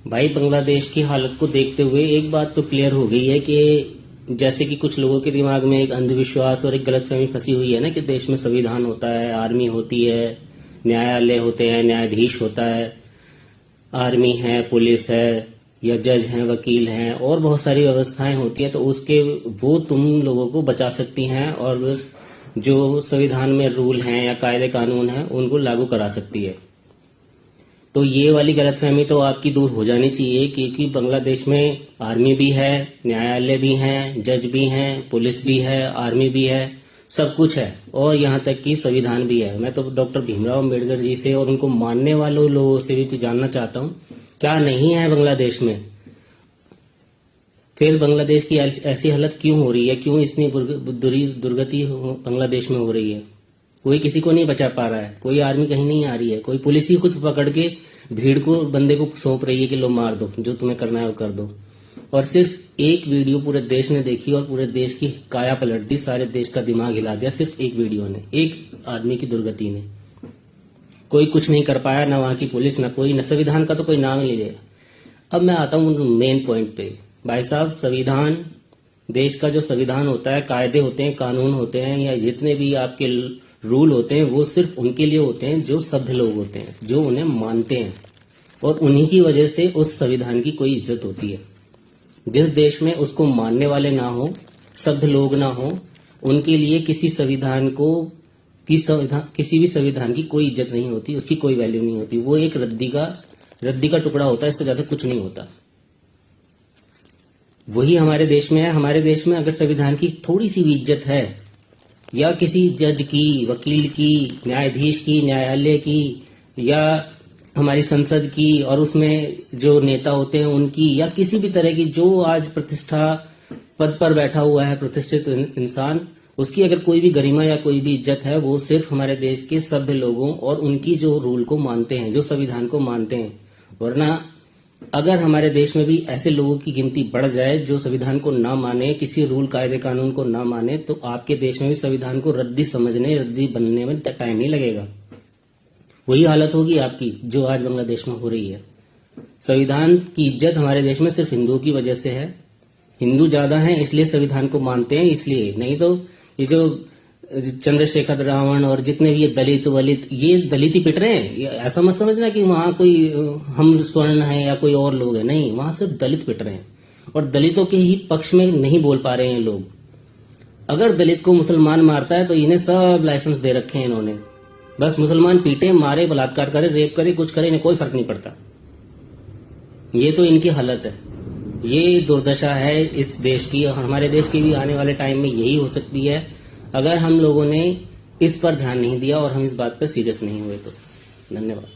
भाई, बांग्लादेश की हालत को देखते हुए एक बात तो क्लियर हो गई है कि जैसे कि कुछ लोगों के दिमाग में एक अंधविश्वास और एक गलतफहमी फंसी हुई है ना कि देश में संविधान होता है, आर्मी होती है, न्यायालय होते हैं, न्यायाधीश होता है, आर्मी है, पुलिस है, या जज हैं, वकील हैं, और बहुत सारी व्यवस्थाएं होती हैं। तो उसके वो तुम लोगों को बचा सकती हैं और जो संविधान में रूल हैं या कायदे कानून हैं उनको लागू करा सकती है। तो ये वाली गलतफहमी तो आपकी दूर हो जानी चाहिए, क्योंकि बांग्लादेश में आर्मी भी है, न्यायालय भी हैं, जज भी हैं, पुलिस भी है, आर्मी भी है, सब कुछ है, और यहाँ तक कि संविधान भी है। मैं तो डॉक्टर भीमराव अम्बेडकर जी से और उनको मानने वालों लोगों से भी जानना चाहता हूँ, क्या नहीं है बांग्लादेश में? फिर बांग्लादेश की ऐसी हालत क्यों हो रही है? क्यों इतनी दुर्गति बांग्लादेश में हो रही है? कोई किसी को नहीं बचा पा रहा है, कोई आर्मी कहीं नहीं आ रही है, कोई पुलिस ही कुछ पकड़ के भीड़ को, बंदे को सौंप रही है कि लो मार दो, जो तुम्हें करना है वो कर दो। और सिर्फ एक वीडियो पूरे देश ने देखी और पूरे देश की काया पलट दी, सारे देश का दिमाग हिला दिया सिर्फ एक वीडियो ने, एक आदमी की दुर्गति ने। कोई कुछ नहीं कर पाया, ना वहां की पुलिस, ना कोई, न संविधान का तो कोई नाम ही नहीं लिया। अब मैं आता हूं मेन पॉइंट पे। भाई साहब, संविधान, देश का जो संविधान होता है, कायदे होते हैं, कानून होते हैं, या जितने भी आपके रूल होते हैं, वो सिर्फ उनके लिए होते हैं जो सभ्य लोग होते हैं, जो उन्हें मानते हैं, और उन्हीं की वजह से उस संविधान की कोई इज्जत होती है। जिस देश में उसको मानने वाले ना हो, सभ्य लोग ना हो, उनके लिए किसी भी संविधान की कोई इज्जत नहीं होती, उसकी कोई वैल्यू नहीं होती। वो एक रद्दी का टुकड़ा होता है, इससे ज्यादा कुछ नहीं होता। वही हमारे देश में है। हमारे देश में अगर संविधान की थोड़ी सी भी इज्जत है, या किसी जज की, वकील की, न्यायाधीश की, न्यायालय की, या हमारी संसद की, और उसमें जो नेता होते हैं उनकी, या किसी भी तरह की जो आज प्रतिष्ठा पद पर बैठा हुआ है प्रतिष्ठित इंसान, उसकी अगर कोई भी गरिमा या कोई भी इज्जत है, वो सिर्फ हमारे देश के सभ्य लोगों और उनकी जो रूल को मानते हैं, जो संविधान को मानते हैं। वरना अगर हमारे देश में भी ऐसे लोगों की गिनती बढ़ जाए जो संविधान को ना माने, किसी रूल, कायदे, कानून को ना माने, तो आपके देश में भी संविधान को रद्दी समझने, रद्दी बनने में टाइम नहीं लगेगा। वही हालत होगी आपकी जो आज बांग्लादेश में हो रही है। संविधान की इज्जत हमारे देश में सिर्फ हिंदुओं की वजह से है। हिंदू ज्यादा हैं इसलिए संविधान को मानते हैं, इसलिए। नहीं तो ये जो चंद्रशेखर रावण और जितने भी ये दलित ये दलित ही पिट रहे हैं। ऐसा मत समझना कि वहां कोई हम स्वर्ण है या कोई और लोग है, नहीं, वहां सिर्फ दलित पिट रहे हैं, और दलितों के ही पक्ष में नहीं बोल पा रहे हैं लोग। अगर दलित को मुसलमान मारता है तो इन्हें सब लाइसेंस दे रखे हैं इन्होंने, बस मुसलमान पीटे, मारे, बलात्कार करे, रेप करे, कुछ करे, इन्हें कोई फर्क नहीं पड़ता। ये तो इनकी हालत है, ये दुर्दशा है इस देश की, और हमारे देश की भी आने वाले टाइम में यही हो सकती है अगर हम लोगों ने इस पर ध्यान नहीं दिया और हम इस बात पर सीरियस नहीं हुए तो। धन्यवाद।